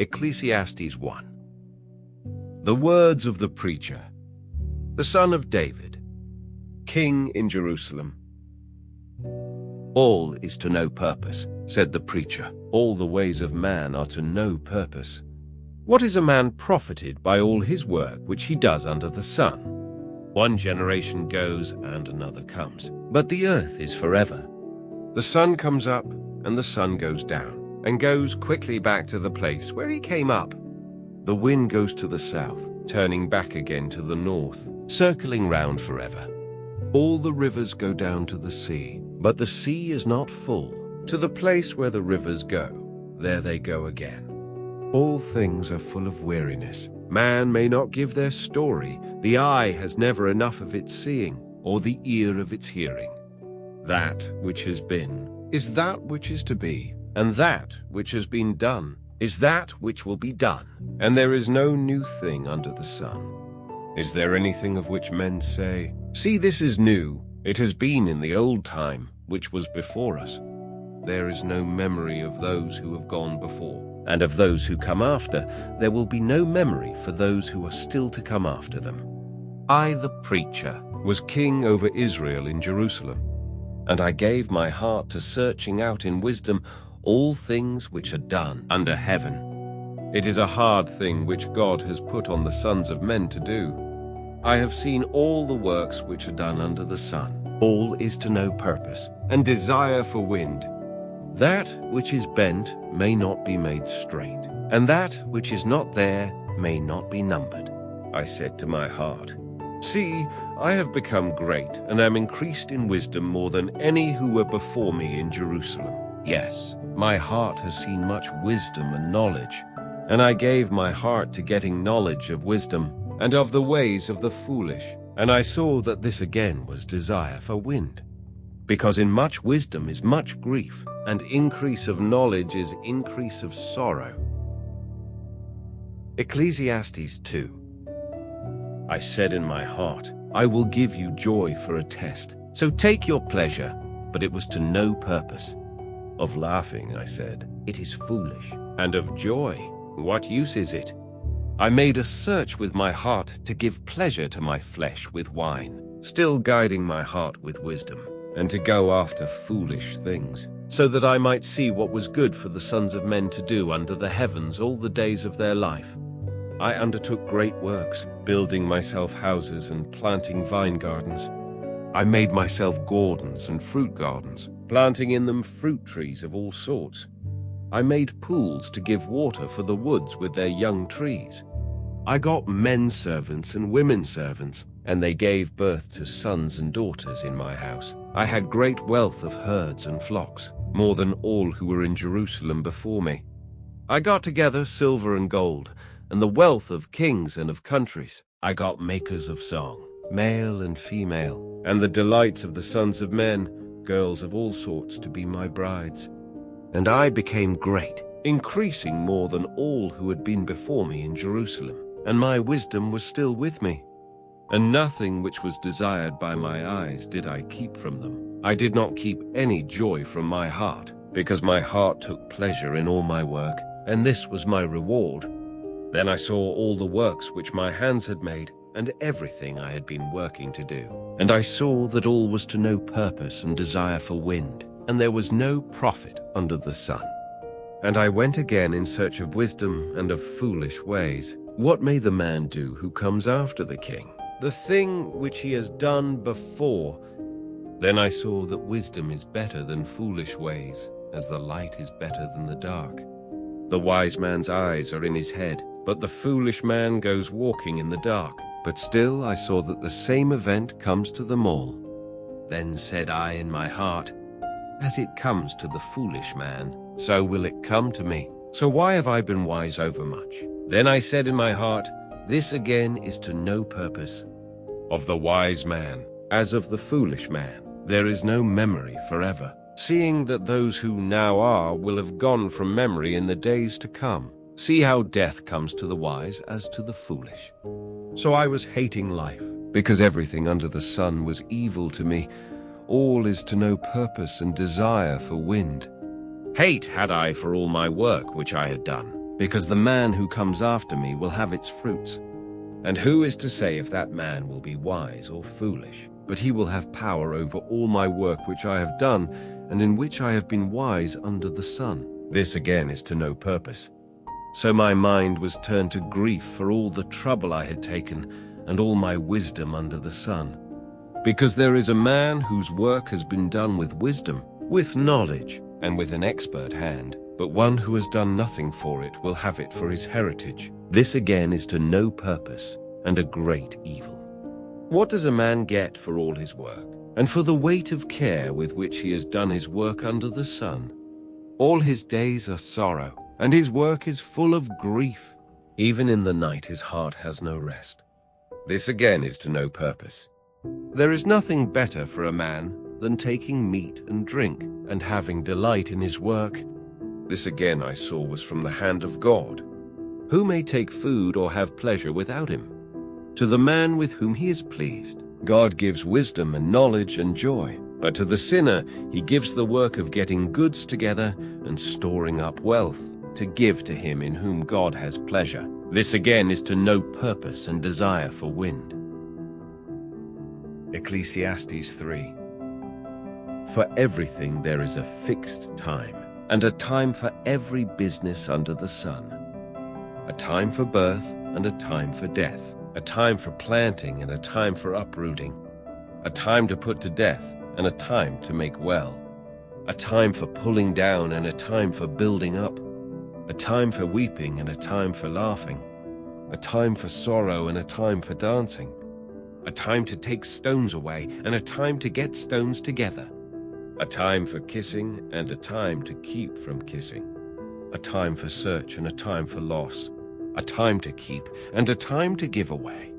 Ecclesiastes 1. The words of the preacher, the son of David, king in Jerusalem. All is to no purpose, said the preacher. All the ways of man are to no purpose. What is a man profited by all his work which he does under the sun? One generation goes and another comes, but the earth is forever. The sun comes up and the sun goes down, and goes quickly back to the place where he came up. The wind goes to the south, turning back again to the north, circling round forever. All the rivers go down to the sea, but the sea is not full. To the place where the rivers go, there they go again. All things are full of weariness. Man may not give their story. The eye has never enough of its seeing, or the ear of its hearing. That which has been is that which is to be, and that which has been done is that which will be done, and there is no new thing under the sun. Is there anything of which men say, "See, this is new, it has been in the old time, which was before us"? There is no memory of those who have gone before, and of those who come after, there will be no memory for those who are still to come after them. I, the preacher, was king over Israel in Jerusalem, and I gave my heart to searching out in wisdom all things which are done under heaven. It is a hard thing which God has put on the sons of men to do. I have seen all the works which are done under the sun. All is to no purpose, and desire for wind. That which is bent may not be made straight, and that which is not there may not be numbered. I said to my heart, "See, I have become great, and am increased in wisdom more than any who were before me in Jerusalem. Yes, my heart has seen much wisdom and knowledge, and I gave my heart to getting knowledge of wisdom, and of the ways of the foolish, and I saw that this again was desire for wind. Because in much wisdom is much grief, and increase of knowledge is increase of sorrow." Ecclesiastes 2. I said in my heart, "I will give you joy for a test, so take your pleasure," but it was to no purpose. Of laughing, I said, "It is foolish," and of joy, "What use is it?" I made a search with my heart to give pleasure to my flesh with wine, still guiding my heart with wisdom, and to go after foolish things, so that I might see what was good for the sons of men to do under the heavens all the days of their life. I undertook great works, building myself houses and planting vine gardens. I made myself gardens and fruit gardens, planting in them fruit trees of all sorts. I made pools to give water for the woods with their young trees. I got men servants and women servants, and they gave birth to sons and daughters in my house. I had great wealth of herds and flocks, more than all who were in Jerusalem before me. I got together silver and gold, and the wealth of kings and of countries. I got makers of song, male and female, and the delights of the sons of men, girls of all sorts, to be my brides. And I became great, increasing more than all who had been before me in Jerusalem, and my wisdom was still with me. And nothing which was desired by my eyes did I keep from them. I did not keep any joy from my heart, because my heart took pleasure in all my work, and this was my reward. Then I saw all the works which my hands had made, and everything I had been working to do. And I saw that all was to no purpose and desire for wind, and there was no profit under the sun. And I went again in search of wisdom and of foolish ways. What may the man do who comes after the king? The thing which he has done before. Then I saw that wisdom is better than foolish ways, as the light is better than the dark. The wise man's eyes are in his head, but the foolish man goes walking in the dark. But still I saw that the same event comes to them all. Then said I in my heart, "As it comes to the foolish man, so will it come to me. So why have I been wise overmuch?" Then I said in my heart, "This again is to no purpose. Of the wise man, as of the foolish man, there is no memory forever, seeing that those who now are will have gone from memory in the days to come. See how death comes to the wise as to the foolish." So I was hating life, because everything under the sun was evil to me. All is to no purpose and desire for wind. Hate had I for all my work which I had done. because the man who comes after me will have its fruits. And who is to say if that man will be wise or foolish? But he will have power over all my work which I have done, and in which I have been wise under the sun. This again is to no purpose. So my mind was turned to grief for all the trouble I had taken, and all my wisdom under the sun. Because there is a man whose work has been done with wisdom, with knowledge, and with an expert hand, but one who has done nothing for it will have it for his heritage. This again is to no purpose, and a great evil. What does a man get for all his work, and for the weight of care with which he has done his work under the sun? All his days are sorrow, and his work is full of grief. Even in the night his heart has no rest. This again is to no purpose. There is nothing better for a man than taking meat and drink, and having delight in his work. This again I saw was from the hand of God. Who may take food or have pleasure without him? To the man with whom he is pleased, God gives wisdom and knowledge and joy. But to the sinner, he gives the work of getting goods together and storing up wealth, to give to him in whom God has pleasure. This again is to no purpose and desire for wind. Ecclesiastes 3. For everything there is a fixed time, and a time for every business under the sun. A time for birth and a time for death, a time for planting and a time for uprooting, a time to put to death and a time to make well, a time for pulling down and a time for building up, a time for weeping and a time for laughing, a time for sorrow and a time for dancing, a time to take stones away and a time to get stones together, a time for kissing and a time to keep from kissing, a time for search and a time for loss, a time to keep and a time to give away,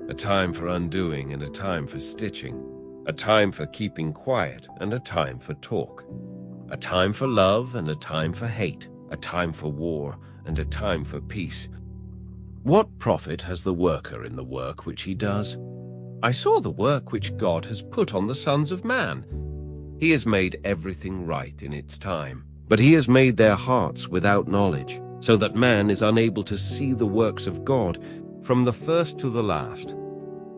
a time for undoing and a time for stitching, a time for keeping quiet and a time for talk, a time for love and a time for hate, a time for war and a time for peace. What profit has the worker in the work which he does? I saw the work which God has put on the sons of man. He has made everything right in its time, but he has made their hearts without knowledge, so that man is unable to see the works of God from the first to the last.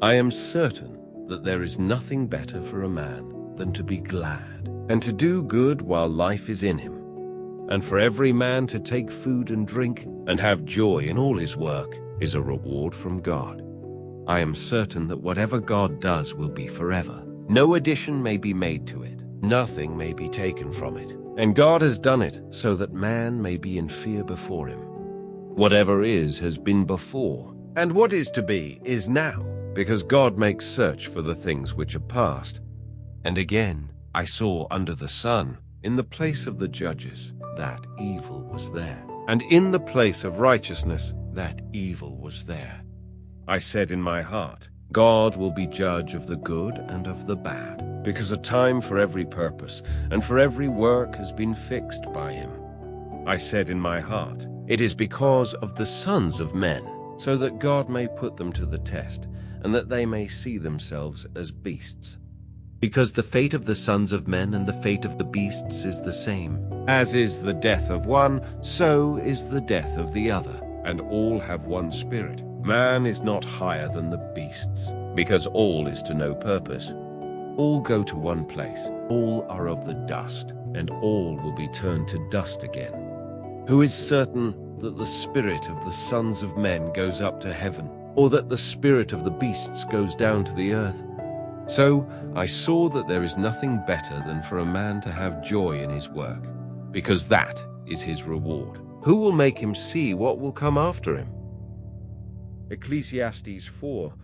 I am certain that there is nothing better for a man than to be glad, and to do good while life is in him, and for every man to take food and drink, and have joy in all his work, is a reward from God. I am certain that whatever God does will be forever. No addition may be made to it, nothing may be taken from it. And God has done it so that man may be in fear before him. Whatever is has been before, and what is to be is now, because God makes search for the things which are past. And again, I saw under the sun, in the place of the judges, that evil was there, and in the place of righteousness, that evil was there. I said in my heart, God will be judge of the good and of the bad, because a time for every purpose and for every work has been fixed by him. I said in my heart, it is because of the sons of men, so that God may put them to the test, and that they may see themselves as beasts. Because the fate of the sons of men and the fate of the beasts is the same. As is the death of one, so is the death of the other, and all have one spirit. Man is not higher than the beasts, because all is to no purpose. All go to one place, all are of the dust, and all will be turned to dust again. Who is certain that the spirit of the sons of men goes up to heaven, or that the spirit of the beasts goes down to the earth? So I saw that there is nothing better than for a man to have joy in his work, because that is his reward. Who will make him see what will come after him? Ecclesiastes 4.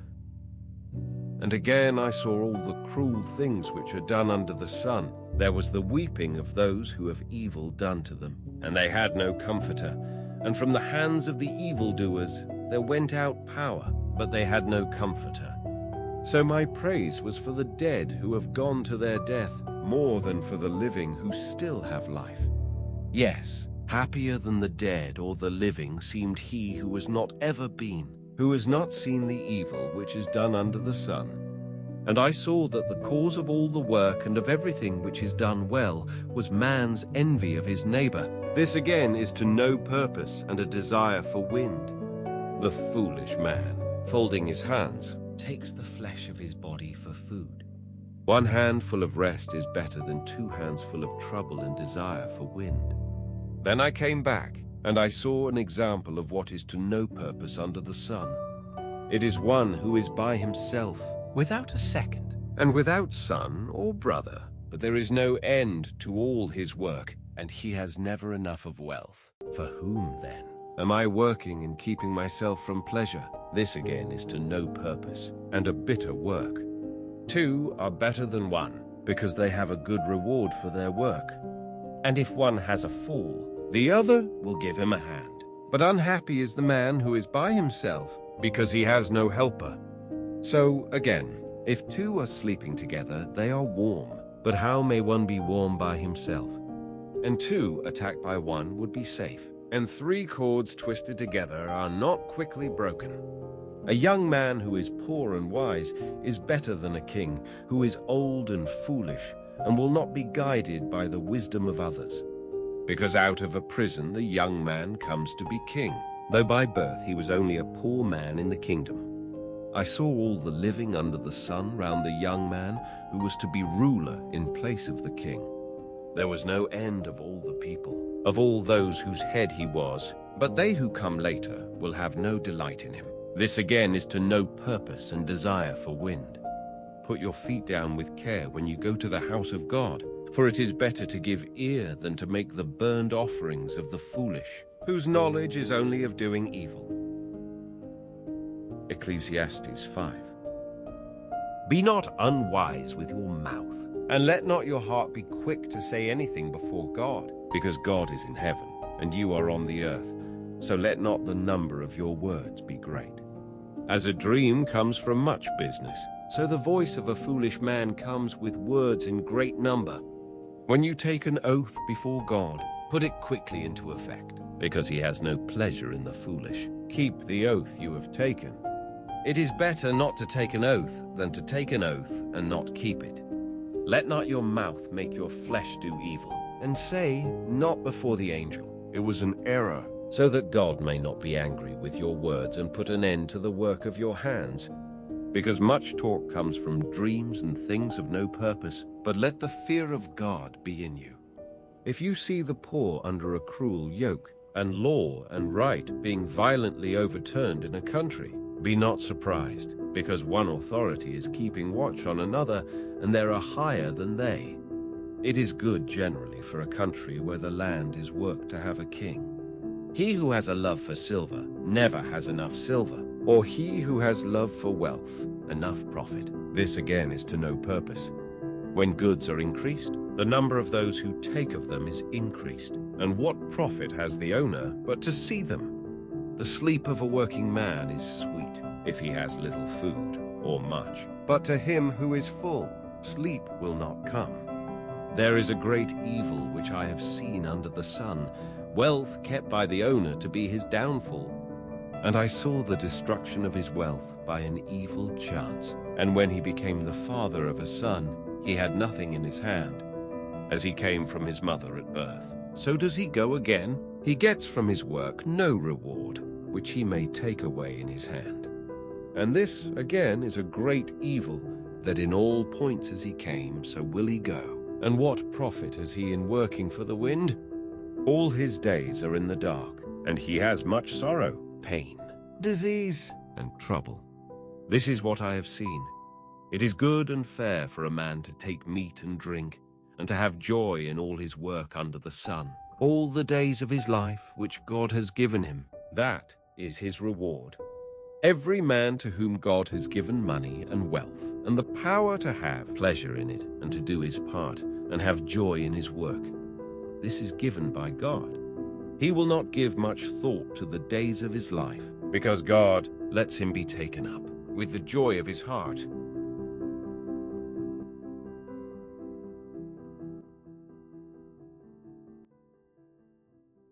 And again I saw all the cruel things which are done under the sun. There was the weeping of those who have evil done to them, and they had no comforter. And from the hands of the evildoers there went out power, but they had no comforter. So my praise was for the dead who have gone to their death, more than for the living who still have life. Yes, happier than the dead or the living seemed he who has not ever been, who has not seen the evil which is done under the sun. And I saw that the cause of all the work and of everything which is done well was man's envy of his neighbor. This again is to no purpose and a desire for wind. The foolish man, folding his hands, takes the flesh of his body for food. One handful of rest is better than 2 hands full of trouble and desire for wind. Then I came back, and I saw an example of what is to no purpose under the sun. It is one who is by himself, without a second, and without son or brother. But there is no end to all his work, and he has never enough of wealth. For whom, then, am I working and keeping myself from pleasure? This again is to no purpose, and a bitter work. 2 are better than 1, because they have a good reward for their work. And if one has a fall, the other will give him a hand. But unhappy is the man who is by himself, because he has no helper. So, again, if 2 are sleeping together, they are warm. But how may one be warm by himself? And 2 attacked by 1 would be safe. And 3 cords twisted together are not quickly broken. A young man who is poor and wise is better than a king who is old and foolish and will not be guided by the wisdom of others. Because out of a prison the young man comes to be king, though by birth he was only a poor man in the kingdom. I saw all the living under the sun round the young man who was to be ruler in place of the king. There was no end of all the people, of all those whose head he was, but they who come later will have no delight in him. This again is to no purpose and desire for wind. Put your feet down with care when you go to the house of God, for it is better to give ear than to make the burnt offerings of the foolish, whose knowledge is only of doing evil. Ecclesiastes 5. Be not unwise with your mouth, and let not your heart be quick to say anything before God, because God is in heaven, and you are on the earth, so let not the number of your words be great. As a dream comes from much business, so the voice of a foolish man comes with words in great number. When you take an oath before God, put it quickly into effect, because he has no pleasure in the foolish. Keep the oath you have taken. It is better not to take an oath than to take an oath and not keep it. Let not your mouth make your flesh do evil, and say, not before the angel, it was an error, so that God may not be angry with your words and put an end to the work of your hands. Because much talk comes from dreams and things of no purpose, but let the fear of God be in you. If you see the poor under a cruel yoke, and law and right being violently overturned in a country, be not surprised, because one authority is keeping watch on another, and there are higher than they. It is good generally for a country where the land is worked to have a king. He who has a love for silver never has enough silver, or he who has love for wealth enough profit. This again is to no purpose. When goods are increased, the number of those who take of them is increased, and what profit has the owner but to see them? The sleep of a working man is sweet, if he has little food, or much. But to him who is full, sleep will not come. There is a great evil which I have seen under the sun, wealth kept by the owner to be his downfall. And I saw the destruction of his wealth by an evil chance. And when he became the father of a son, he had nothing in his hand. As he came from his mother at birth, so does he go again. He gets from his work no reward, which he may take away in his hand. And this, again, is a great evil, that in all points as he came, so will he go. And what profit has he in working for the wind? All his days are in the dark, and he has much sorrow, pain, disease, and trouble. This is what I have seen. It is good and fair for a man to take meat and drink, and to have joy in all his work under the sun, all the days of his life which God has given him. That is his reward. Every man to whom God has given money and wealth, and the power to have pleasure in it, and to do his part, and have joy in his work, this is given by God. He will not give much thought to the days of his life, because God lets him be taken up with the joy of his heart.